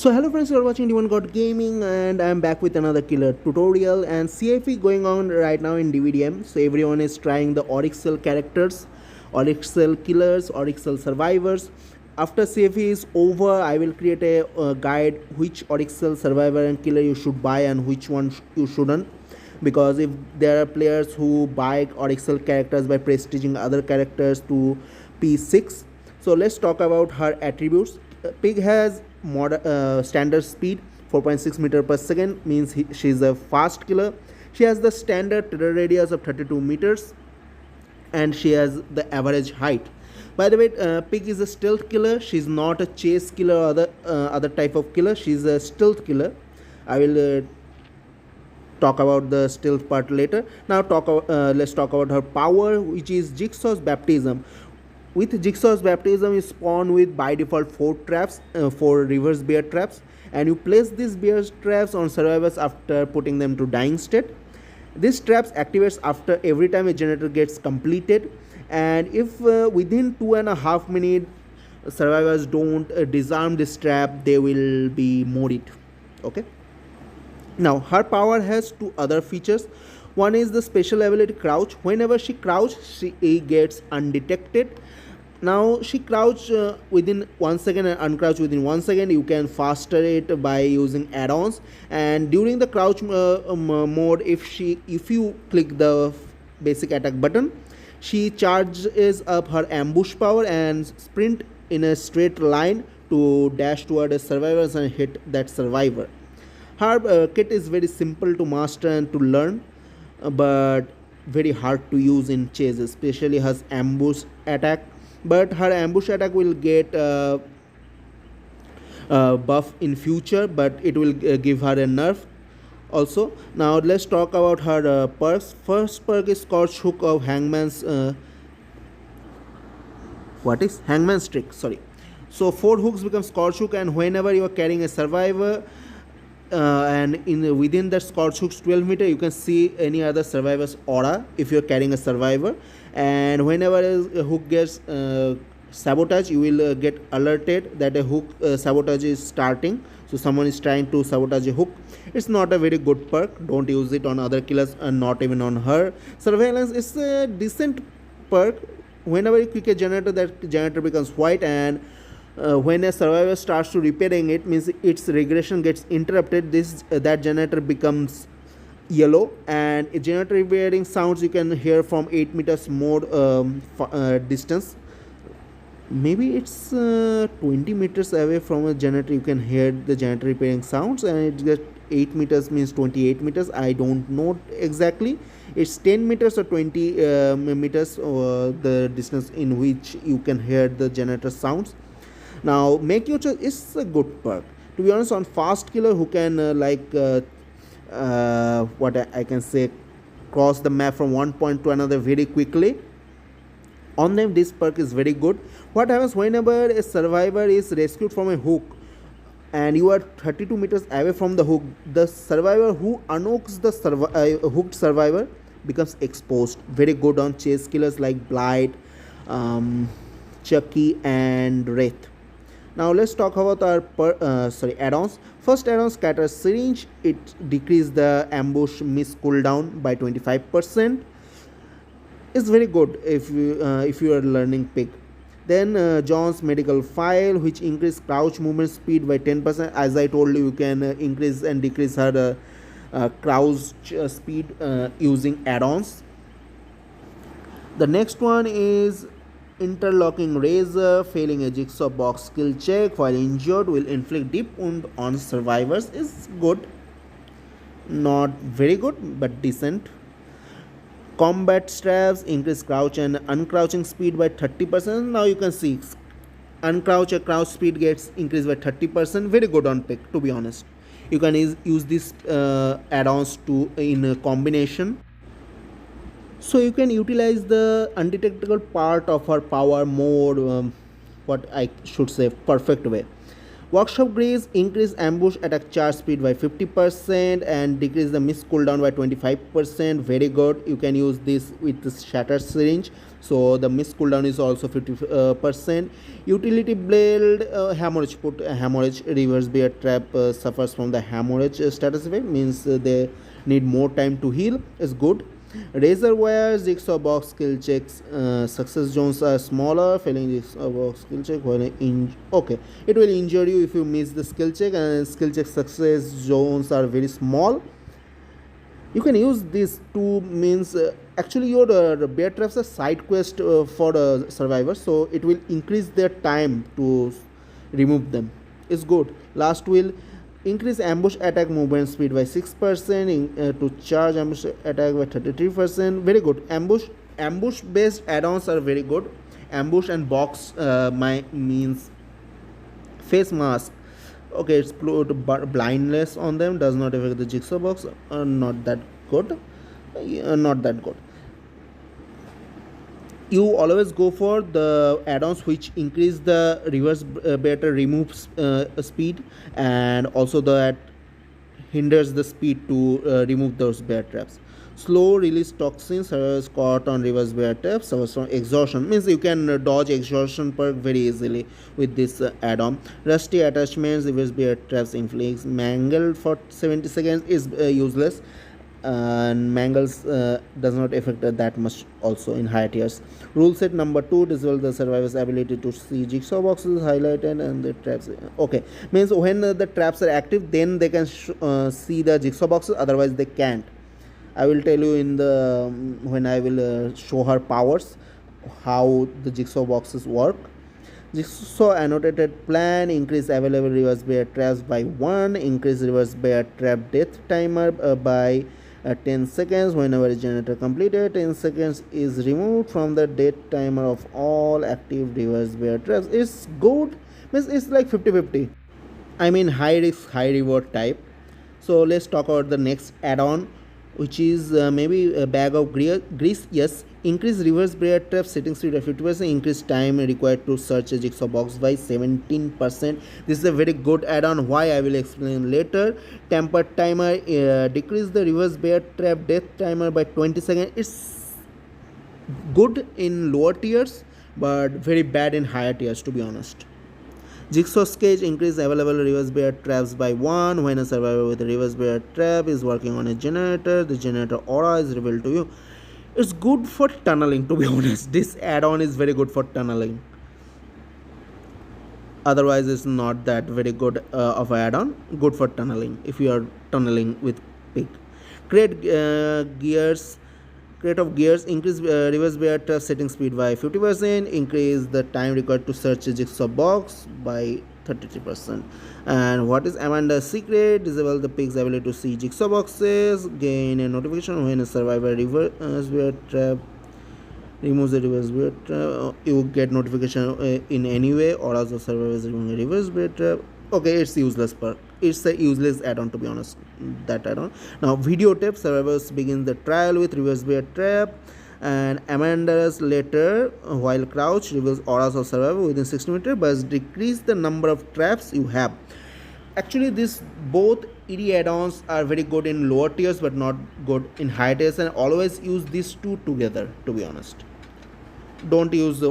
So hello friends, you are watching Demon God Gaming and I am back with another killer tutorial, and CFE going on right now in DVDM. So everyone is trying the Oryxel characters, Oryxel killers, Oryxel survivors. After CFE is over, I will create a guide which Oryxel survivor and killer you should buy and which one you shouldn't. Because if there are players who buy Oryxel characters by prestiging other characters to P6. So let's talk about her attributes. Pig has standard speed 4.6 meter per second, means she is a fast killer. She has the standard terror radius of 32 meters and she has the average height. By the way, Pig is a stealth killer. She's not a chase killer or other type of killer. She's a stealth killer. I will talk about the stealth part later. Now let's talk about her power, which is Jigsaw's baptism. With Jigsaw's baptism, you spawn with by default 4 traps, 4 reverse bear traps, and you place these bear traps on survivors after putting them to dying state. These traps activates after every time a generator gets completed, and if within 2.5 minutes survivors don't disarm this trap, they will be modded. Okay. Now her power has 2 other features. One is the special ability crouch. Whenever she crouches, she gets undetected. Now she crouch within 1 second and uncrouch within 1 second. You can faster it by using add-ons, and during the crouch mode, if you click the basic attack button, she charges up her ambush power and sprint in a straight line to dash toward a survivor and hit that survivor. Her kit is very simple to master and to learn, but very hard to use in chase, especially her ambush attack. But her ambush attack will get buff in future, but it will give her a nerf also. Now let's talk about her perks. First perk is Scorch Hook of Hangman's Hangman's Trick, sorry. So 4 hooks become Scorch Hook, and whenever you are carrying a survivor and within that Scorch Hook's 12 meter, you can see any other survivor's aura if you're carrying a survivor. And whenever a hook gets sabotage, you will get alerted that a hook sabotage is starting. So someone is trying to sabotage a hook. It's not a very good perk. Don't use it on other killers and not even on her. Surveillance is a decent perk. Whenever you click a generator, that generator becomes white, and when a survivor starts to repairing it, means its regression gets interrupted. That generator becomes yellow, and a generator repairing sounds you can hear from 8 meters more distance. Maybe it's 20 meters away from a generator, you can hear the generator repairing sounds, and it gets 8 meters means 28 meters. I don't know exactly. It's 10 meters or 20 meters the distance in which you can hear the generator sounds. Now make your choice is a good perk. To be honest, on fast killer who can what I can say, cross the map from one point to another very quickly, on them this perk is very good. What happens whenever a survivor is rescued from a hook and you are 32 meters away from the hook, the survivor who unhooks the hooked survivor becomes exposed. Very good on chase killers like Blight, Chucky and Wraith. Now let's talk about our add-ons. First add-on, Scatter Syringe. It decreases the ambush miss cooldown by 25%. It's very good if you are learning Pig. Then John's Medical File, which increases crouch movement speed by 10%. As I told you, you can increase and decrease her crouch speed using add-ons. The next one is Interlocking Razor. Failing a jigsaw box skill check while injured will inflict deep wound on survivors. Is good, not very good but decent. Combat straps increase crouch and uncrouching speed by 30%. Now you can see uncrouch and crouch speed gets increased by 30%. Very good on Pick, to be honest. You can use these add-ons in a combination. So you can utilize the undetectable part of her power more, what I should say, perfect way. Workshop Grease increase ambush attack charge speed by 50% and decrease the miss cooldown by 25%. Very good. You can use this with the shattered syringe. So the miss cooldown is also 50%. Utility blade hemorrhage, put hemorrhage reverse bear trap suffers from the hemorrhage status effect, means they need more time to heal, is good. Razor wire jigsaw box skill checks success zones are smaller. Failing jigsaw box skill check okay, it will injure you if you miss the skill check, and skill check success zones are very small. You can use these two, means actually your bear traps are side quest for the survivors, so it will increase their time to remove them. It's good. Last will increase ambush attack movement speed by 6% to charge ambush attack by 33%. Very good. Ambush based add-ons are very good. Ambush and box my means face mask. Okay, it's blindness on them, does not affect the jigsaw box. Not that good. Not that good. You always go for the add-ons which increase the reverse better removes speed, and also that hinders the speed to remove those bear traps. Slow release toxins are caught on reverse bear traps suffers from exhaustion, means you can dodge exhaustion perk very easily with this add-on. Rusty attachments reverse bear traps inflicts mangle for 70 seconds is useless, and mangles does not affect that much also in higher tiers. Rule set number 2, disable the survivor's ability to see jigsaw boxes highlighted and the traps. Okay, means when the traps are active, then they can see the jigsaw boxes, otherwise they can't. I will tell you in the when I will show her powers how the jigsaw boxes work. Jigsaw annotated plan, increase available reverse bear traps by 1, increase reverse bear trap death timer by 10 seconds. Whenever a generator completed, 10 seconds is removed from the death timer of all active reverse bear traps. It's good, means it's like 50-50. I mean high risk high reward type. So let's talk about the next add-on, which is maybe a bag of grease. Yes, increase reverse bear trap setting speed by 50%, increase time required to search a jigsaw box by 17%. This is a very good add-on. Why, I will explain later. Tempered timer, decrease the reverse bear trap death timer by 20 seconds. It's good in lower tiers but very bad in higher tiers, to be honest. Jigsaw sketch, increase available reverse bear traps by 1. When a survivor with a reverse bear trap is working on a generator, the generator aura is revealed to you. It's good for tunneling, to be honest. This add-on is very good for tunneling. Otherwise, it's not that very good of an add-on. Good for tunneling if you are tunneling with pig. Crate of gears, increase reverse bear trap setting speed by 50%, increase the time required to search a jigsaw box by 33%. And what is Amanda's secret? Disable the pig's ability to see jigsaw boxes, gain a notification when a survivor reverse bear trap removes the reverse bear trap. You get notification in any way, or as the survivor is removing a reverse bear trap. Okay, it's useless perk. It's a useless add-on, to be honest. That add-on. Now, videotape, survivors begin the trial with reverse bear trap, and Amanda's letter while crouched reveals auras of survivor within 60 meters, but decrease the number of traps you have. Actually, this both ED add-ons are very good in lower tiers but not good in higher tiers, and always use these two together, to be honest. Don't use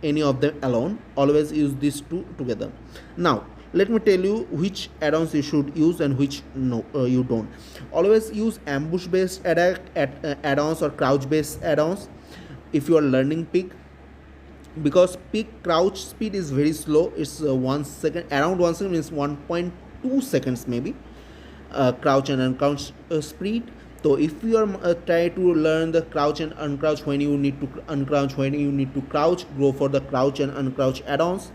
any of them alone, always use these two together. Now let me tell you which add-ons you should use and which no you don't. Always use ambush based add-ons or crouch based add-ons if you are learning pig, because pig crouch speed is very slow. It's 1 second, around 1 second, means 1.2 seconds maybe, crouch and uncrouch speed. So if you are try to learn the crouch and uncrouch, when you need to uncrouch, when you need to crouch, go for the crouch and uncrouch add-ons.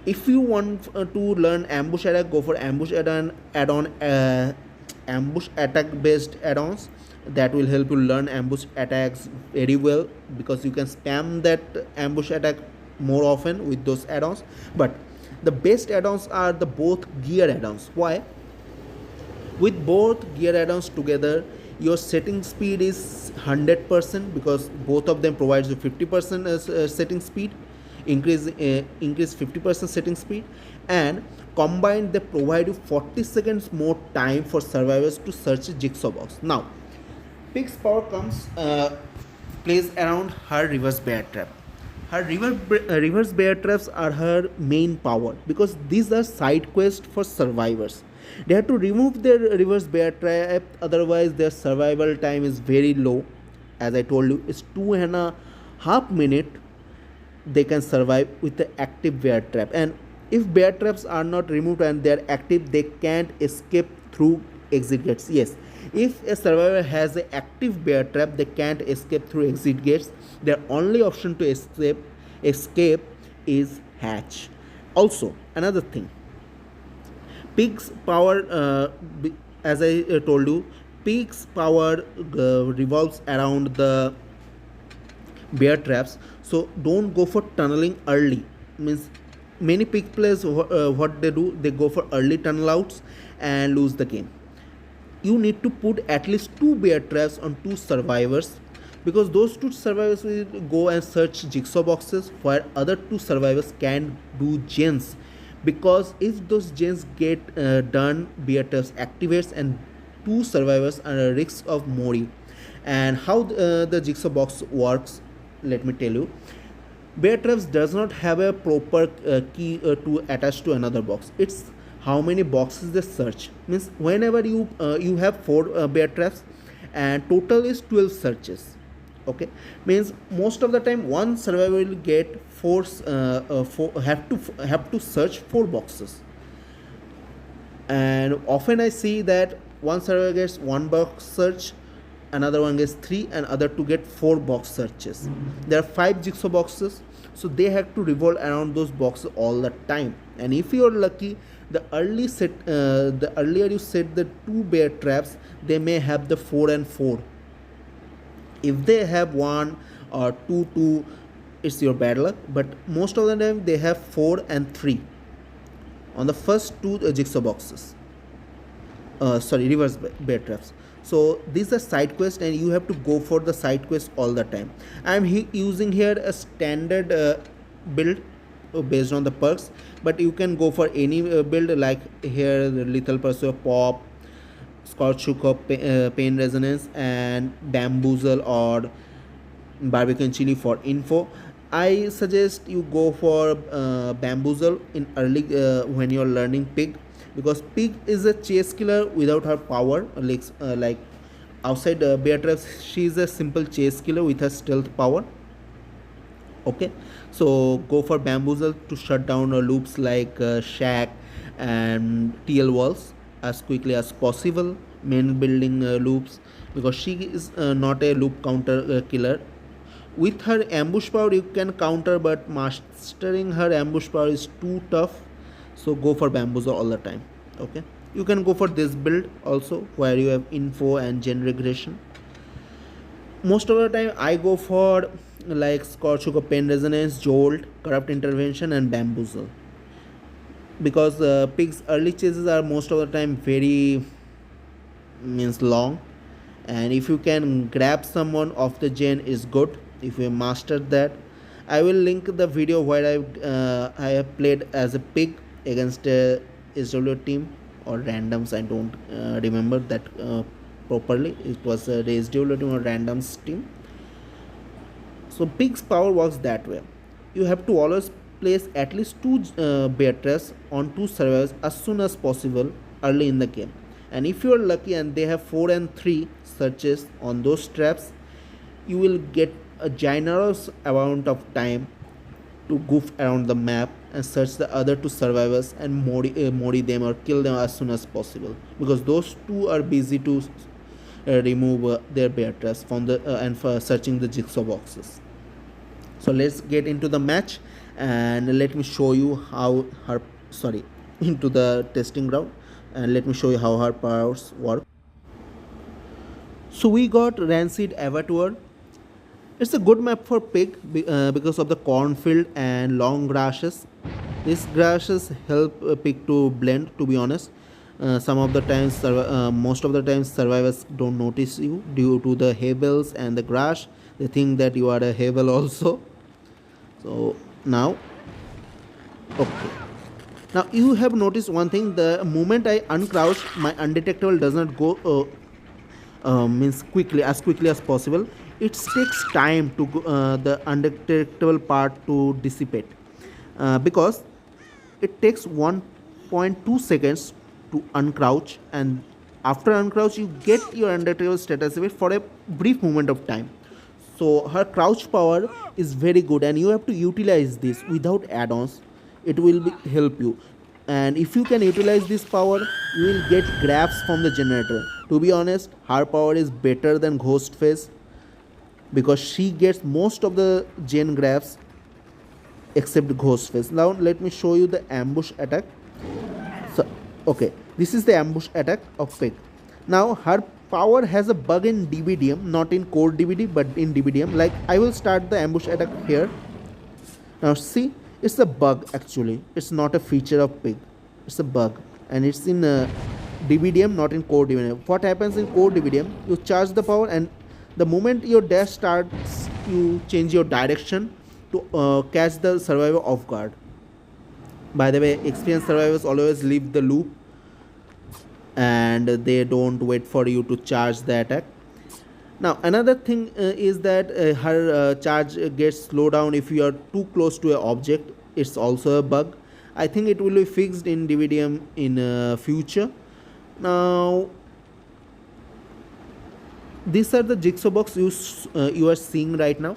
If you want to learn ambush attack, go for ambush add-on ambush attack based add-ons. That will help you learn ambush attacks very well, because you can spam that ambush attack more often with those add-ons. But the best add-ons are the both gear add-ons. Why? With both gear add-ons together, your setting speed is 100%, because both of them provides you 50% as setting speed. increase 50% setting speed, and combined they provide you 40 seconds more time for survivors to search a jigsaw box. Now Pig's power comes plays around her reverse bear trap. Her reverse bear traps are her main power because these are side quests for survivors. They have to remove their reverse bear trap, otherwise their survival time is very low. As I told you, it's 2.5 minutes they can survive with the active bear trap. And if bear traps are not removed and they are active, they can't escape through exit gates. Yes, if a survivor has an active bear trap, they can't escape through exit gates. Their only option to escape is hatch. Also, another thing, pig's power, as I told you, pig's power revolves around the bear traps. So don't go for tunneling early. Means many pig players, what they do, they go for early tunnel outs and lose the game. You need to put at least 2 bear traps on 2 survivors, because those 2 survivors will go and search jigsaw boxes while other 2 survivors can do gens, because if those gens get done, bear traps activates and 2 survivors are at risk of mori. And how the jigsaw box works, let me tell you. Bear traps does not have a proper key to attach to another box. It's how many boxes they search. Means whenever you have 4 bear traps and total is 12 searches. Okay, means most of the time one survivor will get have to search 4 boxes, and often I see that one survivor gets 1 box search, another one gets 3, and other 2 get 4 box searches. There are 5 jigsaw boxes, so they have to revolve around those boxes all the time. And if you are lucky, the earlier you set the 2 bear traps, they may have the 4 and 4. If they have 1 or 2, it's your bad luck, but most of the time they have 4 and 3 on the first 2 jigsaw boxes. Reverse bear traps. So these are side quests and you have to go for the side quests all the time. I am using here a standard build based on the perks, but you can go for any build, like here the lethal pursuit, pop, scorch hook of pain resonance, and bamboozle or barbecue and chili for info. I suggest you go for bamboozle in early when you're learning pig, because pig is a chase killer without her power. Like outside bear traps, she is a simple chase killer with her stealth power. Okay, so go for bamboozle to shut down loops like shack and TL walls as quickly as possible. Main building loops, because she is not a loop counter killer. With her ambush power you can counter, but mastering her ambush power is too tough, so go for bamboozle all the time. Okay, you can go for this build also, where you have info and gen regression. Most of the time I go for like scorch hook of pain resonance, jolt, corrupt intervention, and bamboozle, because pig's early chases are most of the time very long, and if you can grab someone off the gen is good if you mastered that. I will link the video where I have played as a pig against a SW team or randoms. I don't remember that properly. It was a SW team or randoms team. So pig's power works that way. You have to always place at least 2 bear traps on 2 survivors as soon as possible early in the game. And if you are lucky and they have 4 and 3 searches on those traps, you will get a generous amount of time to goof around the map and search the other 2 survivors and mori them or kill them as soon as possible, because those 2 are busy to remove their bear traps from the and for searching the jigsaw boxes. So let's get into the match and let me show you how her into the testing ground, and let me show you how her powers work. So we got Rancid Abattoir. It's a good map for pig because of the cornfield and long grasses. These grasses help pig to blend, to be honest. Some of the times, most of the times, survivors don't notice you due to the hay bales and the grass. They think that you are a hay bale also. So Now, okay. Now you have noticed one thing: the moment I uncrouch, my undetectable does not go means quickly as possible. It takes time to the undetectable part to dissipate because it takes 1.2 seconds to uncrouch, and after uncrouch you get your undetectable status effect for a brief moment of time. So her crouch power is very good, and you have to utilize this without add-ons. It will help you, and if you can utilize this power, you will get grabs from the generator. To be honest, her power is better than Ghostface because she gets most of the gen grabs except Ghostface. Now let me show you the ambush attack. So okay, this is the ambush attack of Pig. Now her power has a bug in DBDM, not in core DBD but in DBDM. Like I will start the ambush attack here. Now see, it's a bug actually. It's not a feature of Pig. It's a bug, and it's in DBDM, not in core DBDM. What happens in core DBDM? You charge the power, and the moment your dash starts, you change your direction to catch the survivor off guard. By the way, experienced survivors always leave the loop and they don't wait for you to charge the attack. Now another thing is that her charge gets slowed down if you are too close to an object. It's also a bug. I think it will be fixed in DVDM in future. Now these are the jigsaw box you are seeing right now.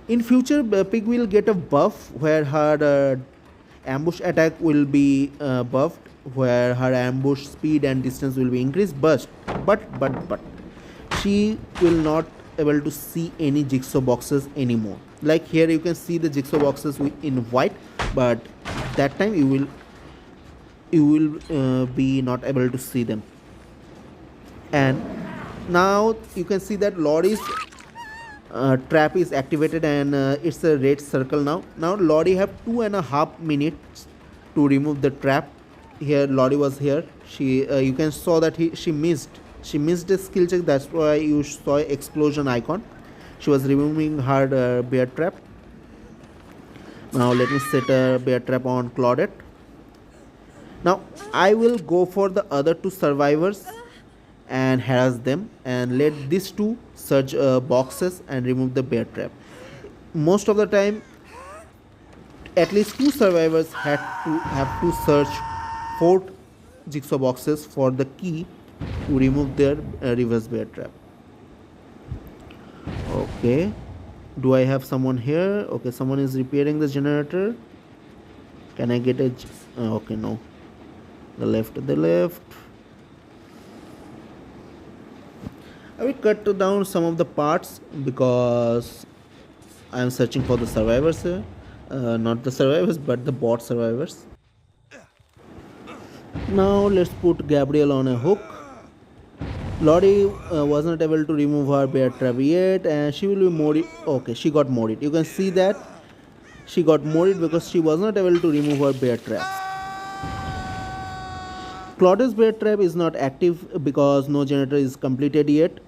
In future, Pig will get a buff where her ambush attack will be buffed, where her ambush speed and distance will be increased. But she will not able to see any jigsaw boxes anymore. Like here, you can see the jigsaw boxes in white, but that time you will be not able to see them. And now you can see that Lori's trap is activated, and it's a red circle now. Now Lori have 2.5 minutes to remove the trap. Here Lori was here. She you can saw that she missed the skill check. That's why you saw explosion icon. She was removing her bear trap. Now let me set a bear trap on Claudette. Now I will go for the other two survivors and harass them, and let these two search boxes and remove the bear trap. Most of the time, at least two survivors have to search 4 jigsaw boxes for the key to remove their reverse bear trap. Okay, do I have someone here? Okay, someone is repairing the generator. Can I get a okay, no, the left. I will cut down some of the parts because I am searching for the survivors here. Not the survivors but the bot survivors. Now let's put Gabriel on a hook. Lori was not able to remove her bear trap yet, and she will be modded. Okay, she got modded. You can see that she got modded because she was not able to remove her bear trap. Claudia's bear trap is not active because no generator is completed yet.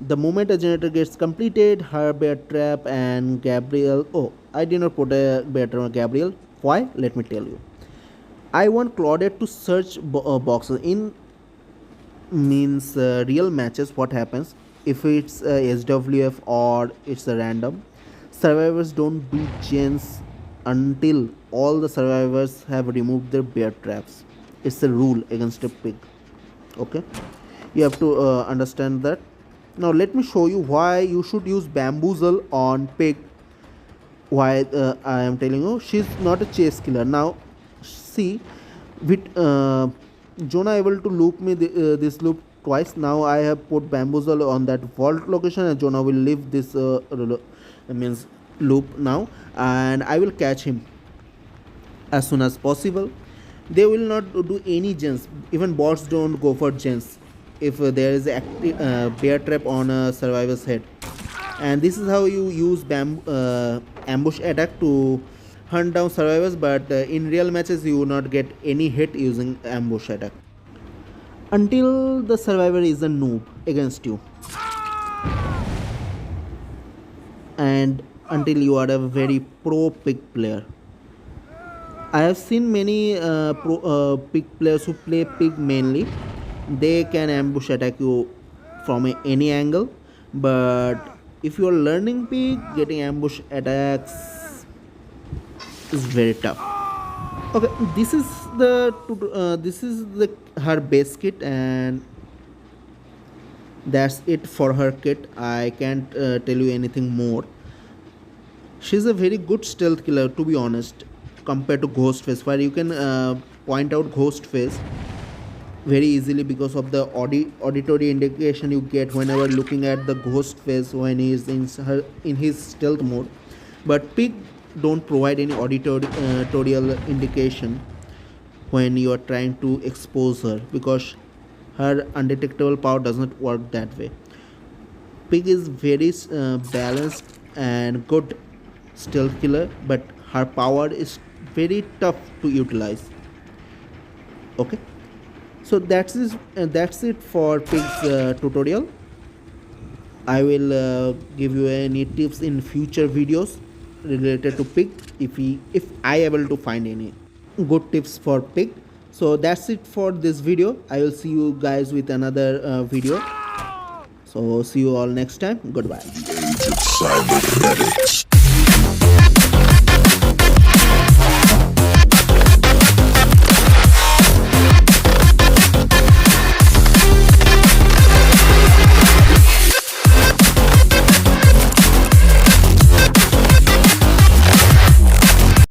The moment a generator gets completed, her bear trap and Gabriel. Oh, I did not put a bear trap on Gabriel. Why? Let me tell you. I want Claudette to search boxes in means real matches. What happens if it's SWF or it's a random? Survivors don't do gens until all the survivors have removed their bear traps. It's a rule against a pig. Okay, you have to understand that. Now let me show you why you should use bamboozle on pig. Why I am telling you, she's not a chase killer. Now see, with Jonah able to loop me this loop twice. Now I have put bamboozle on that vault location, and Jonah will leave this means loop now, and I will catch him as soon as possible. They will not do any gens. Even bots don't go for gens if there is a bear trap on a survivor's head. And this is how you use ambush attack to hunt down survivors, but in real matches you will not get any hit using ambush attack until the survivor is a noob against you, and until you are a very pro pig player. I have seen many pig players who play pig mainly. They can ambush attack you from any angle, but if you are learning pig, getting ambush attacks is very tough. Okay, this is the her base kit, and that's it for her kit. I can't tell you anything more. She's a very good stealth killer, to be honest, compared to Ghostface, where you can point out Ghostface very easily because of the auditory indication you get whenever looking at the Ghostface when he is in his stealth mode. But Pig don't provide any auditorial indication when you are trying to expose her, because her undetectable power does not work that way. Pig is very balanced and good stealth killer, but her power is very tough to utilize. Okay, so that's it for Pig's tutorial. I will give you any tips in future videos related to Pig if I able to find any good tips for Pig. So that's it for this video. I will see you guys with another video. So see you all next time. Goodbye. Age of Cyber Redx.